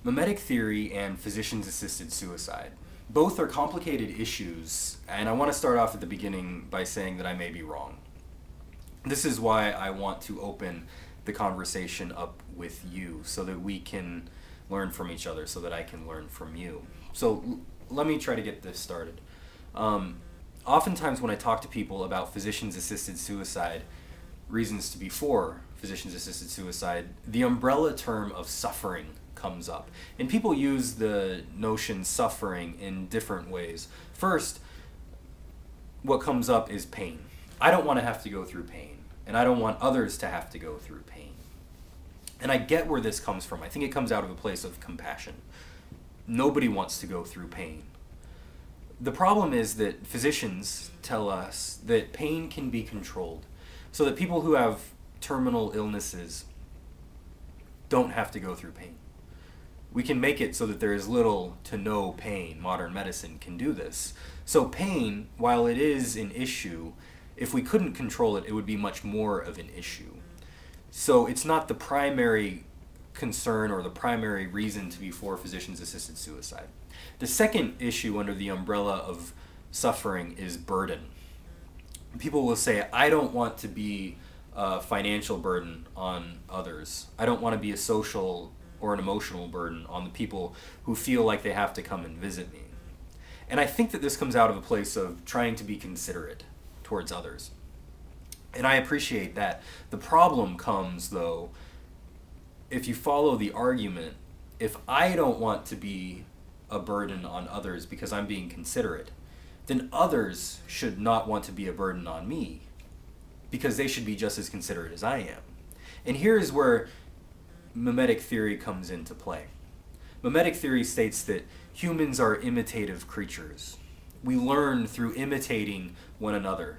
Mimetic theory and physicians-assisted suicide. Both are complicated issues, and I want to start off at the beginning by saying that I may be wrong. This is why I want to open the conversation up with you, so that we can learn from each other, so that I can learn from you. So let me try to get this started. Oftentimes when I talk to people about physicians-assisted suicide, reasons to be for physicians-assisted suicide, the umbrella term of suffering comes up. And people use the notion suffering in different ways. First, what comes up is pain. I don't want to have to go through pain, and I don't want others to have to go through pain. And I get where this comes from. I think it comes out of a place of compassion. Nobody wants to go through pain. The problem is that physicians tell us that pain can be controlled, so that people who have terminal illnesses don't have to go through pain. We can make it so that there is little to no pain. Modern medicine can do this. So pain, while it is an issue, if we couldn't control it, it would be much more of an issue. So it's not the primary concern or the primary reason to be for physicians-assisted suicide. The second issue under the umbrella of suffering is burden. People will say, I don't want to be a financial burden on others. I don't want to be a social or an emotional burden on the people who feel like they have to come and visit me. And I think that this comes out of a place of trying to be considerate towards others. And I appreciate that. The problem comes, though, if you follow the argument, if I don't want to be a burden on others because I'm being considerate, then others should not want to be a burden on me because they should be just as considerate as I am. And here's where mimetic theory comes into play. Mimetic theory states that humans are imitative creatures. We learn through imitating one another.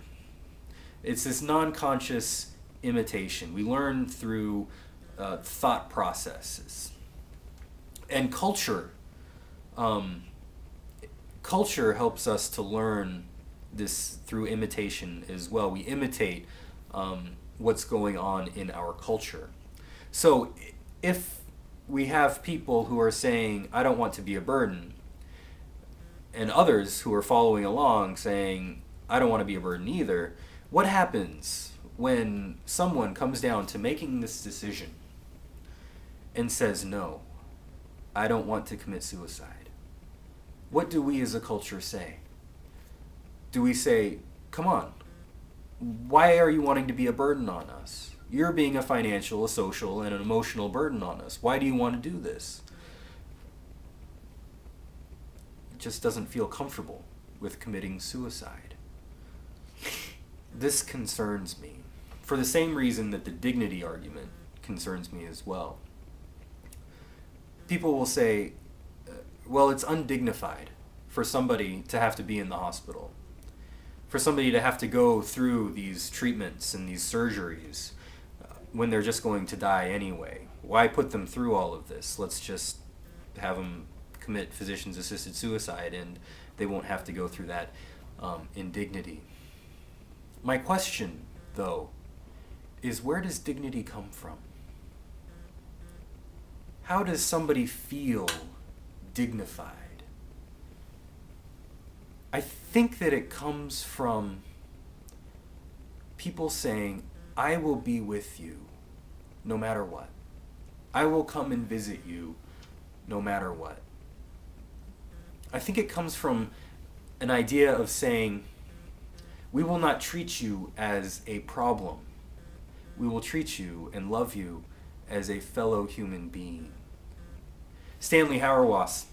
It's this non-conscious imitation. We learn through thought processes. And culture helps us to learn this through imitation as well. We imitate what's going on in our culture. So if we have people who are saying, I don't want to be a burden, and others who are following along saying, I don't want to be a burden either, what happens when someone comes down to making this decision and says, no, I don't want to commit suicide? What do we as a culture say? Do we say, come on, why are you wanting to be a burden on us? You're being a financial, a social, and an emotional burden on us. Why do you want to do this? It just doesn't feel comfortable with committing suicide. This concerns me, for the same reason that the dignity argument concerns me as well. People will say, well, it's undignified for somebody to have to be in the hospital, for somebody to have to go through these treatments and these surgeries when they're just going to die anyway. Why put them through all of this? Let's just have them commit physicians-assisted suicide and they won't have to go through that indignity. My question, though, is where does dignity come from? How does somebody feel dignified? I think that it comes from people saying, I will be with you no matter what. I will come and visit you no matter what. I think it comes from an idea of saying, we will not treat you as a problem. We will treat you and love you as a fellow human being. Stanley Hauerwas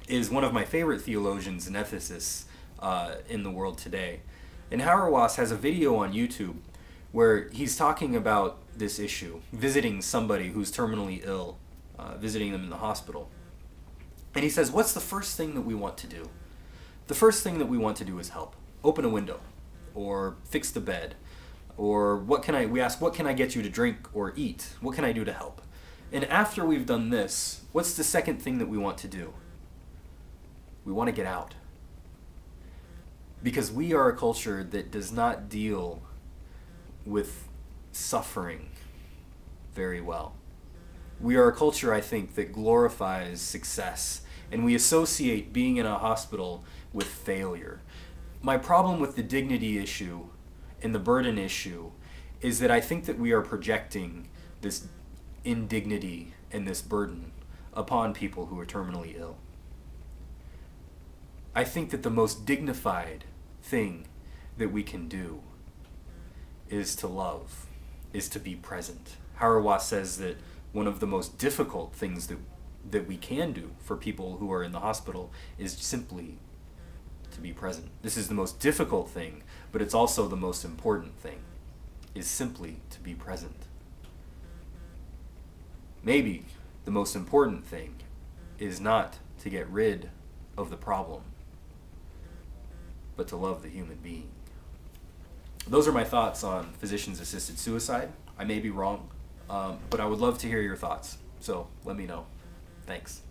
is one of my favorite theologians and ethicists in the world today. And Hauerwas has a video on YouTube where he's talking about this issue, visiting somebody who's terminally ill, visiting them in the hospital. And he says, what's the first thing that we want to do? The first thing that we want to do is help. Open a window, or fix the bed, or we ask, what can I get you to drink or eat? What can I do to help? And after we've done this, what's the second thing that we want to do? We want to get out. Because we are a culture that does not deal with suffering very well. We are a culture, I think, that glorifies success, and we associate being in a hospital with failure. My problem with the dignity issue and the burden issue is that I think that we are projecting this indignity and this burden upon people who are terminally ill. I think that the most dignified thing that we can do is to love, is to be present. Harawa says that one of the most difficult things that we can do for people who are in the hospital is simply to be present. This is the most difficult thing, but it's also the most important thing, is simply to be present. Maybe the most important thing is not to get rid of the problem, but to love the human being. Those are my thoughts on physicians-assisted suicide. I may be wrong, but I would love to hear your thoughts, so let me know. Thanks.